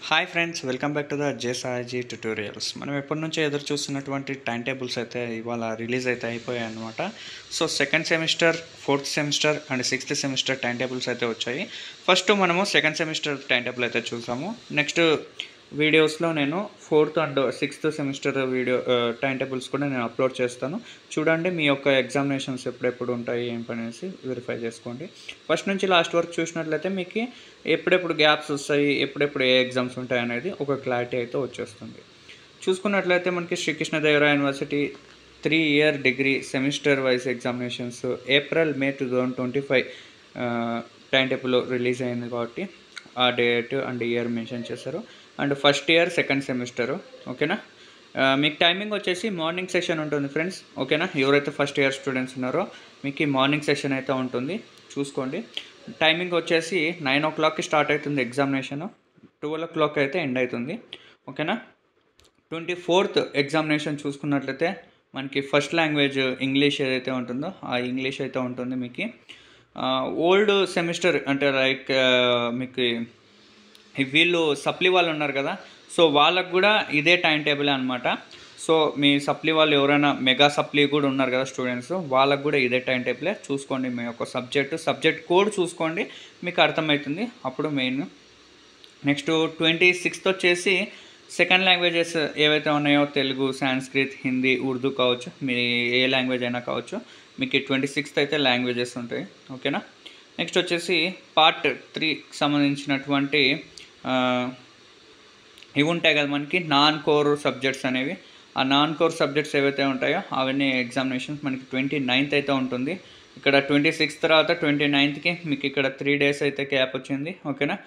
Hi friends, welcome back to the జేసార్జీ tutorials. మనం ఎప్పటి నుంచో ఎదురు చూస్తున్నటువంటి టైం టేబుల్స్ అయితే ఇవాళ రిలీజ్ అయితే అయిపోయాయి అనమాట. So second semester, fourth semester and sixth semester time tables అయితే వచ్చాయి. ఫస్ట్ మనము సెకండ్ సెమిస్టర్ టైం టేబుల్ అయితే చూసాము. నెక్స్ట్ వీడియోస్లో నేను fourth and sixth semester time tables కూడా నేను అప్లోడ్ చేస్తాను. చూడండి, మీ యొక్క ఎగ్జామినేషన్స్ ఎప్పుడెప్పుడు ఉంటాయి ఏంటనేసి వెరిఫై చేసుకోండి. ఫస్ట్ నుంచి లాస్ట్ వరకు చూసినట్లయితే మీకు ఎప్పుడెప్పుడు గ్యాప్స్ వస్తాయి, ఎప్పుడెప్పుడు ఏ ఎగ్జామ్స్ ఉంటాయి అనేది ఒక క్లారిటీ అయితే వచ్చేస్తుంది. చూసుకున్నట్లయితే మనకి Sri Krishnadevaraya university 3-year degree semester wise examinations April-May 2025 time table release అయింది కాబట్టి ఆ డేట్ అండ్ ఇయర్ మెన్షన్ చేశారు. And first year second semester ఓకేనా. మీకు టైమింగ్ వచ్చేసి మార్నింగ్ సెషన్ ఉంటుంది ఫ్రెండ్స్ ఓకేనా. ఎవరైతే ఫస్ట్ ఇయర్ స్టూడెంట్స్ ఉన్నారో మీకు ఈ మార్నింగ్ సెషన్ అయితే ఉంటుంది, చూసుకోండి. టైమింగ్ వచ్చేసి 9 o'clockకి స్టార్ట్ అవుతుంది ఎగ్జామినేషన్, 12 o'clock అయితే ఎండ్ అవుతుంది ఓకేనా. 24th ఎగ్జామినేషన్ చూసుకున్నట్లయితే మనకి ఫస్ట్ లాంగ్వేజ్ ఇంగ్లీష్ ఏదైతే ఉంటుందో ఆ ఇంగ్లీష్ అయితే ఉంటుంది. మీకు ఓల్డ్ సెమిస్టర్ అంటే లైక్ మీకు వీళ్ళు సప్లీ వాళ్ళు ఉన్నారు కదా, సో వాళ్ళకు కూడా ఇదే టైం టేబుల్ అనమాట. సో మీ సప్లీ వాళ్ళు ఎవరైనా మెగా సప్లీ కూడా ఉన్నారు కదా స్టూడెంట్స్, వాళ్ళకు కూడా ఇదే టైం టేబులే. చూసుకోండి, మీ యొక్క సబ్జెక్ట్ కోడ్ చూసుకోండి, మీకు అర్థమవుతుంది అప్పుడు మెయిన్. నెక్స్ట్ 26th వచ్చేసి సెకండ్ లాంగ్వేజెస్ ఏవైతే ఉన్నాయో తెలుగు, సాంస్క్రిత్, హిందీ, ఉర్దూ కావచ్చు, మీ ఏ లాంగ్వేజ్ అయినా కావచ్చు, మీకు 26th అయితే లాంగ్వేజెస్ ఉంటాయి ఓకేనా. నెక్స్ట్ వచ్చేసి పార్ట్ 3కి సంబంధించినటువంటి ఇవి ఉంటాయి కదా మనకి నాన్ కోర్ సబ్జెక్ట్స్ అనేవి. ఆ నాన్ కోర్ సబ్జెక్ట్స్ ఏవైతే ఉంటాయో అవన్నీ ఎగ్జామినేషన్స్ మనకి 29th అయితే ఉంటుంది. ఇక్కడ 26th తర్వాత 29th మీకు ఇక్కడ 3 days అయితే గ్యాప్ వచ్చింది ఓకేనా.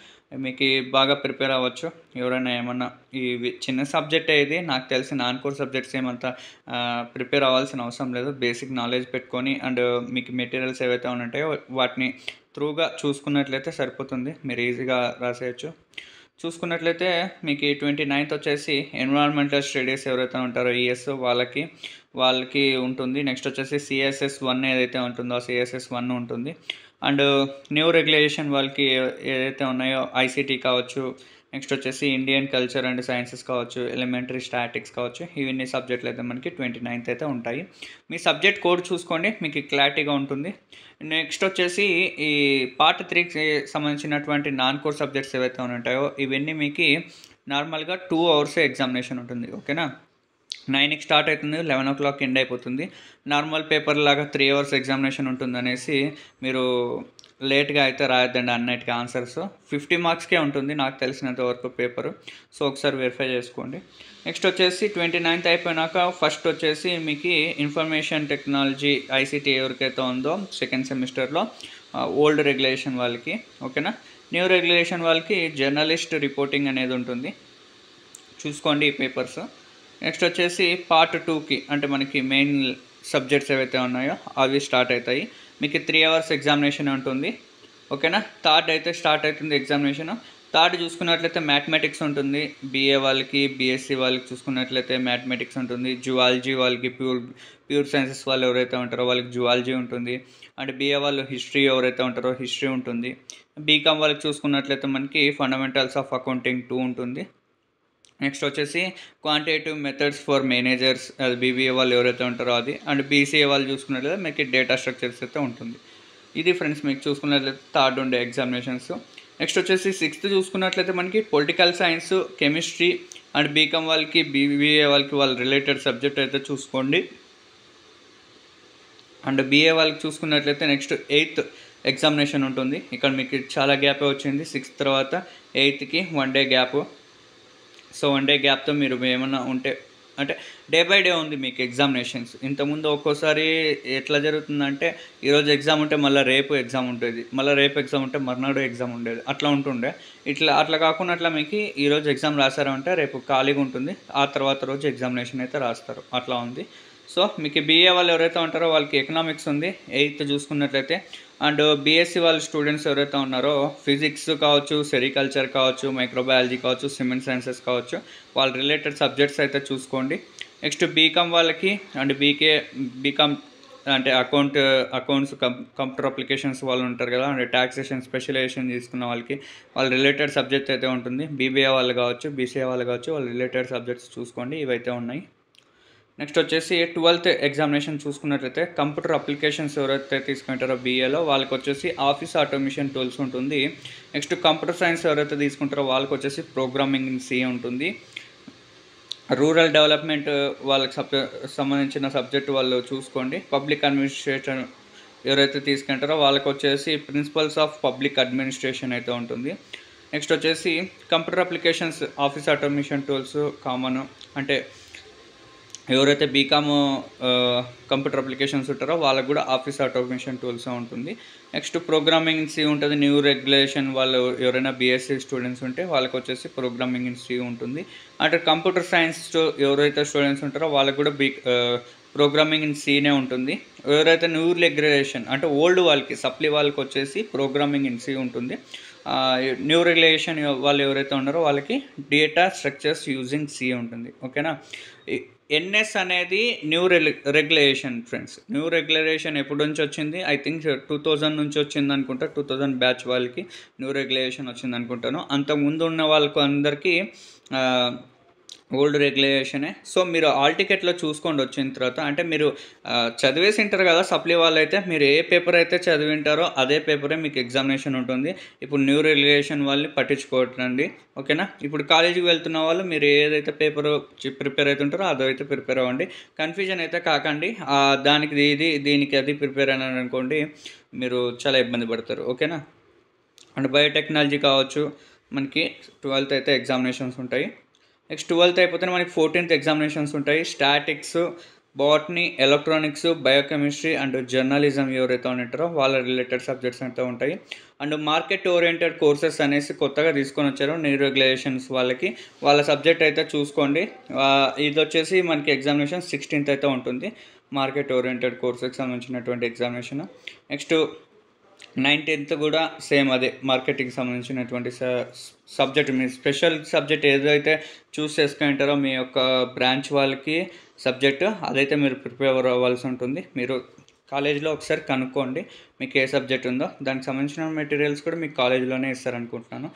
మీకు బాగా ప్రిపేర్ అవ్వచ్చు. ఎవరైనా ఏమన్నా ఈ చిన్న సబ్జెక్ట్ ఇది నాకు తెలిసి నాన్ కోర్ సబ్జెక్ట్స్ ఏమంతా ప్రిపేర్ అవ్వాల్సిన అవసరం లేదు. బేసిక్ నాలెడ్జ్ పెట్టుకొని అండ్ మీకు మెటీరియల్స్ ఏవైతే ఉంటాయో వాటిని త్రూగా చూసుకున్నట్లయితే సరిపోతుంది, మీరు ఈజీగా రాసేయచ్చు. చూసుకున్నట్లయితే మీకు 29th వచ్చేసి ఎన్విరాన్మెంటల్ స్టడీస్ ఎవరైతే ఉంటారో ఈఎస్ వాళ్ళకి ఉంటుంది. నెక్స్ట్ వచ్చేసి CSS1 ఏదైతే ఉంటుందో CSS1 ఉంటుంది. అండ్ న్యూ రెగ్యులేషన్ వాళ్ళకి ఏదైతే ఉన్నాయో ICT కావచ్చు, నెక్స్ట్ వచ్చేసి ఇండియన్ కల్చర్ అండ్ సైన్సెస్ కావచ్చు, ఎలిమెంటరీ స్టాటిక్స్ కావచ్చు, ఇవన్నీ సబ్జెక్టులు అయితే మనకి 29th అయితే ఉంటాయి. మీ సబ్జెక్ట్ కోడ్ చూసుకోండి, మీకు క్లారిటీగా ఉంటుంది. నెక్స్ట్ వచ్చేసి ఈ పార్ట్ 3కి సంబంధించినటువంటి నాన్ కోర్ సబ్జెక్ట్స్ ఏవైతే ఉంటాయో ఇవన్నీ మీకు నార్మల్గా 2 hours ఎగ్జామినేషన్ ఉంటుంది ఓకేనా. 9కి స్టార్ట్ అవుతుంది, 11 o'clock ఎండ్ అయిపోతుంది. నార్మల్ పేపర్ లాగా 3 hours ఎగ్జామినేషన్ ఉంటుంది అనేసి మీరు లేట్గా అయితే రాయొద్దండి అన్నిటికీ ఆన్సర్స్. 50 marksకే ఉంటుంది నాకు తెలిసినంత వరకు పేపరు, సో ఒకసారి వెరిఫై చేసుకోండి. నెక్స్ట్ వచ్చేసి 29th అయిపోయినాక ఫస్ట్ వచ్చేసి మీకు ఇన్ఫర్మేషన్ టెక్నాలజీ ICT ఎవరికైతే ఉందో సెకండ్ సెమిస్టర్లో ఓల్డ్ రెగ్యులేషన్ వాళ్ళకి ఓకేనా. న్యూ రెగ్యులేషన్ వాళ్ళకి జర్నలిస్ట్ రిపోర్టింగ్ అనేది ఉంటుంది, చూసుకోండి ఈ పేపర్స్. నెక్స్ట్ వచ్చేసి పార్ట్ 2కి అంటే మనకి మెయిన్ సబ్జెక్ట్స్ ఏవైతే ఉన్నాయో అవి స్టార్ట్ అవుతాయి. మీకు 3 hours ఎగ్జామినేషన్ ఉంటుంది ఓకేనా. థర్డ్ అయితే స్టార్ట్ అవుతుంది ఎగ్జామినేషన్. థర్డ్ చూసుకున్నట్లయితే మ్యాథమెటిక్స్ ఉంటుంది, BA వాళ్ళకి, BSc వాళ్ళకి చూసుకున్నట్లయితే మ్యాథమెటిక్స్ ఉంటుంది. జువాలజీ వాళ్ళకి, ప్యూర్ సైన్సెస్ వాళ్ళు ఎవరైతే ఉంటారో వాళ్ళకి జువాలజీ ఉంటుంది. అండ్ BA వాళ్ళు హిస్టరీ ఎవరైతే ఉంటారో హిస్టరీ ఉంటుంది. బీకామ్ వాళ్ళకి చూసుకున్నట్లయితే మనకి ఫండమెంటల్స్ ఆఫ్ అకౌంటింగ్ 2 ఉంటుంది. నెక్స్ట్ వచ్చేసి క్వాంటిటేటివ్ మెథడ్స్ ఫర్ మేనేజర్స్, అది BBA వాళ్ళు ఎవరైతే ఉంటారో అది. అండ్ BCA వాళ్ళు చూసుకున్నట్లయితే మీకు డేటా స్ట్రక్చర్స్ అయితే ఉంటుంది. ఇది ఫ్రెండ్స్ మీకు చూసుకున్నట్లయితే థర్డ్ ఉండే ఎగ్జామినేషన్స్. నెక్స్ట్ వచ్చేసి 6th చూసుకున్నట్లయితే మనకి political science, chemistry and BCom వాళ్ళకి, BBA వాళ్ళకి వాళ్ళ రిలేటెడ్ సబ్జెక్ట్ అయితే చూసుకోండి. అండ్ BA వాళ్ళకి చూసుకున్నట్లయితే నెక్స్ట్ 8th ఎగ్జామినేషన్ ఉంటుంది. ఇక్కడ మీకు చాలా గ్యాప్ వచ్చింది, 6th తర్వాత 8th 1 day gap. So 1 day గ్యాప్తో మీరు ఏమన్నా ఉంటే అంటే డే బై డే ఉంది మీకు ఎగ్జామినేషన్స్. ఇంతకుముందు ఒక్కోసారి ఎట్లా జరుగుతుందంటే ఈరోజు ఎగ్జామ్ ఉంటే మళ్ళీ రేపు ఎగ్జామ్ ఉంటుంది, మళ్ళీ రేపు ఎగ్జామ్ ఉంటే మర్నాడు ఎగ్జామ్ ఉండేది, అట్లా ఉంటుండే. అట్లా కాకుండా అట్లా మీకు ఈరోజు ఎగ్జామ్ రాశారంటే రేపు ఖాళీగా ఉంటుంది, ఆ తర్వాత రోజు ఎగ్జామినేషన్ అయితే రాస్తారు, అట్లా ఉంది. సో మీకు BA వాళ్ళు ఎవరైతే ఉంటారో వాళ్ళకి ఎకనామిక్స్ ఉంది 8th చూసుకున్నట్లయితే. అండ్ BSc వాళ్ళ స్టూడెంట్స్ ఎవరైతే ఉన్నారో ఫిజిక్స్ కావచ్చు, సెరికల్చర్ కావచ్చు, మైక్రోబయాలజీ కావచ్చు, సిమెంట్ సైన్సెస్ కావచ్చు, వాళ్ళ రిలేటెడ్ సబ్జెక్ట్స్ అయితే చూసుకోండి. నెక్స్ట్ బీకామ్ వాళ్ళకి అండ్ బీకామ్ అంటే అకౌంట్స్ కంప్యూటర్ అప్లికేషన్స్ వాళ్ళు ఉంటారు కదా, అంటే ట్యాక్సేషన్ స్పెషలైజేషన్ తీసుకున్న వాళ్ళకి వాళ్ళ రిలేటెడ్ సబ్జెక్ట్ అయితే ఉంటుంది. బీబీఏ వాళ్ళు కావచ్చు, బీసీఏ వాళ్ళు కావచ్చు, వాళ్ళ రిలేటెడ్ సబ్జెక్ట్స్ చూసుకోండి, ఇవైతే ఉన్నాయి. నెక్స్ట్ వచ్చేసి 12th ఎగ్జామినేషన్ చూసుకున్నట్లయితే కంప్యూటర్ అప్లికేషన్స్ ఎవరైతే తీసుకుంటారో బీఏలో వాళ్ళకి వచ్చేసి ఆఫీస్ ఆటోమేషన్ టూల్స్ ఉంటుంది. నెక్స్ట్ కంప్యూటర్ సైన్స్ ఎవరైతే తీసుకుంటారో వాళ్ళకి వచ్చేసి ప్రోగ్రామింగ్ ఇన్ సి ఉంటుంది. రూరల్ డెవలప్మెంట్ వాళ్ళకి సంబంధించిన సబ్జెక్ట్ వాళ్ళు చూసుకోండి. పబ్లిక్ అడ్మినిస్ట్రేషన్ ఎవరైతే తీసుకుంటారో వాళ్ళకి వచ్చేసి ప్రిన్సిపల్స్ ఆఫ్ పబ్లిక్ అడ్మినిస్ట్రేషన్ అయితే ఉంటుంది. నెక్స్ట్ వచ్చేసి computer applications office automation tools common, అంటే ఎవరైతే బీకామ్ కంప్యూటర్ అప్లికేషన్స్ ఉంటారో వాళ్ళకు కూడా ఆఫీస్ ఆటోమేషన్ టూల్స్ ఉంటుంది. నెక్స్ట్ ప్రోగ్రామింగ్ ఇన్ సి ఉంటుంది. న్యూ రెగ్యులేషన్ వాళ్ళు ఎవరైనా బీఎస్సీ స్టూడెంట్స్ ఉంటే వాళ్ళకి వచ్చేసి ప్రోగ్రామింగ్ ఇన్ సి ఉంటుంది. అంటే కంప్యూటర్ సైన్స్ ఎవరైతే స్టూడెంట్స్ ఉంటారో వాళ్ళకు కూడా ప్రోగ్రామింగ్ ఇన్ సీనే ఉంటుంది. ఎవరైతే న్యూ రెగ్యులేషన్ అంటే ఓల్డ్ వాళ్ళకి సప్లీ వాళ్ళకి వచ్చేసి ప్రోగ్రామింగ్ ఇన్ సి ఉంటుంది. న్యూ రెగ్యులేషన్ వాళ్ళు ఎవరైతే ఉన్నారో వాళ్ళకి డేటా స్ట్రక్చర్స్ యూజింగ్ సి ఉంటుంది. ఓకేనా. ఎన్ఎస్ అనేది new regulation friends. New regulation ఎప్పటి నుంచి వచ్చింది? ఐ థింక్ 2000 నుంచి వచ్చింది అనుకుంటా. 2000 బ్యాచ్ వాళ్ళకి న్యూ రెగ్యులేషన్ వచ్చింది అనుకుంటాను. అంతకుముందు ఉన్న వాళ్ళకు అందరికీ ఓల్డ్ రెగ్యులేషనే. సో మీరు ఆల్ టికెట్లో చూసుకోండి వచ్చిన తర్వాత. అంటే మీరు చదివేసి ఉంటారు కదా సప్లీ వాళ్ళు, అయితే మీరు ఏ పేపర్ అయితే చదివింటారో అదే పేపరే మీకు ఎగ్జామినేషన్ ఉంటుంది. ఇప్పుడు న్యూ రెగ్యులేషన్ వాళ్ళని పట్టించుకోవట్లండి. ఓకేనా. ఇప్పుడు కాలేజీకి వెళ్తున్న వాళ్ళు మీరు ఏదైతే పేపర్ ప్రిపేర్ అవుతుంటారో అదైతే ప్రిపేర్ అవ్వండి. కన్ఫ్యూజన్ అయితే కాకండి. దానికి ఇది దీనికి అది ప్రిపేర్ అయినారు అనుకోండి మీరు చాలా ఇబ్బంది పడతారు. ఓకేనా. అండ్ బయోటెక్నాలజీ కావచ్చు, మనకి 12th అయితే ఎగ్జామినేషన్స్ ఉంటాయి. నెక్స్ట్ 12th అయిపోతే మనకి 14th ఎగ్జామినేషన్స్ ఉంటాయి. Statics, botany, electronics, biochemistry and journalism ఎవరైతే ఉంటారో వాళ్ళ రిలేటెడ్ సబ్జెక్ట్స్ అయితే ఉంటాయి. అండ్ మార్కెట్ ఓరియంటెడ్ కోర్సెస్ అనేసి కొత్తగా తీసుకొని వచ్చారు న్యూ రెగ్యులేషన్స్ వాళ్ళకి. వాళ్ళ సబ్జెక్ట్ అయితే చూసుకోండి. ఇది వచ్చేసి మనకి ఎగ్జామినేషన్ 16th అయితే ఉంటుంది. మార్కెట్ ఓరియంటెడ్ కోర్సెస్కి సంబంధించినటువంటి ఎగ్జామినేషన్. నెక్స్ట్ 19th కూడా సేమ్ అదే మార్కెటింగ్కి సంబంధించినటువంటి సబ్జెక్ట్. మీ స్పెషల్ సబ్జెక్ట్ ఏదైతే చూస్ చేసుకుంటారో మీ యొక్క బ్రాంచ్ వాళ్ళకి సబ్జెక్ట్ అదైతే మీరు ప్రిపేర్ అవ్వాల్సి ఉంటుంది. మీరు కాలేజీలో ఒకసారి కనుక్కోండి మీకు ఏ సబ్జెక్ట్ ఉందో. దానికి సంబంధించిన మెటీరియల్స్ కూడా మీకు కాలేజీలోనే ఇస్తారనుకుంటున్నాను.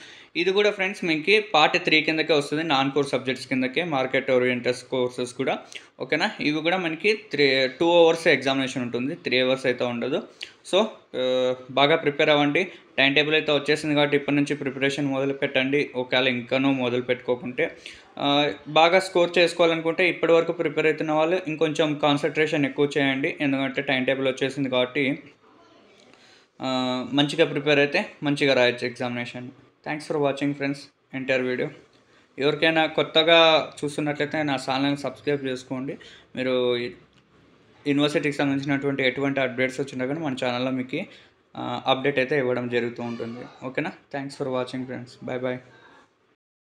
ఇది కూడా ఫ్రెండ్స్ మీకు పార్ట్ 3 కిందకే వస్తుంది. నాన్ కోర్ సబ్జెక్ట్స్ కిందకే మార్కెట్ ఓరియంటెడ్ కోర్సెస్ కూడా. ఓకేనా. ఇవి కూడా మనకి 2 hours ఎగ్జామినేషన్ ఉంటుంది, 3 hours అయితే ఉండదు. సో బాగా ప్రిపేర్ అవ్వండి. టైం టేబుల్ అయితే వచ్చేసింది కాబట్టి ఇప్పటి నుంచి ప్రిపరేషన్ మొదలు పెట్టండి. ఒకవేళ ఇంకానూ మొదలు పెట్టుకోకుంటే బాగా స్కోర్ చేసుకోవాలనుకుంటే ఇప్పటి వరకు ప్రిపేర్ అవుతున్న వాళ్ళు ఇంకొంచెం కాన్సన్ట్రేషన్ ఎక్కువ చేయండి. ఎందుకంటే టైం టేబుల్ వచ్చేసింది కాబట్టి మంచిగా ప్రిపేర్ అయితే మంచిగా రాయొచ్చు examination. Thanks for watching friends entire video. ఎవరికైనా కొత్తగా చూస్తున్నట్లయితే నా ఛానల్ని సబ్స్క్రైబ్ చేసుకోండి. మీరు యూనివర్సిటీకి సంబంధించినటువంటి ఎటువంటి అప్డేట్స్ వచ్చినా కానీ మన ఛానల్లో మీకు అప్డేట్ అయితే ఇవ్వడం జరుగుతూ ఉంటుంది. ఓకేనా. Thanks for watching friends. Bye bye.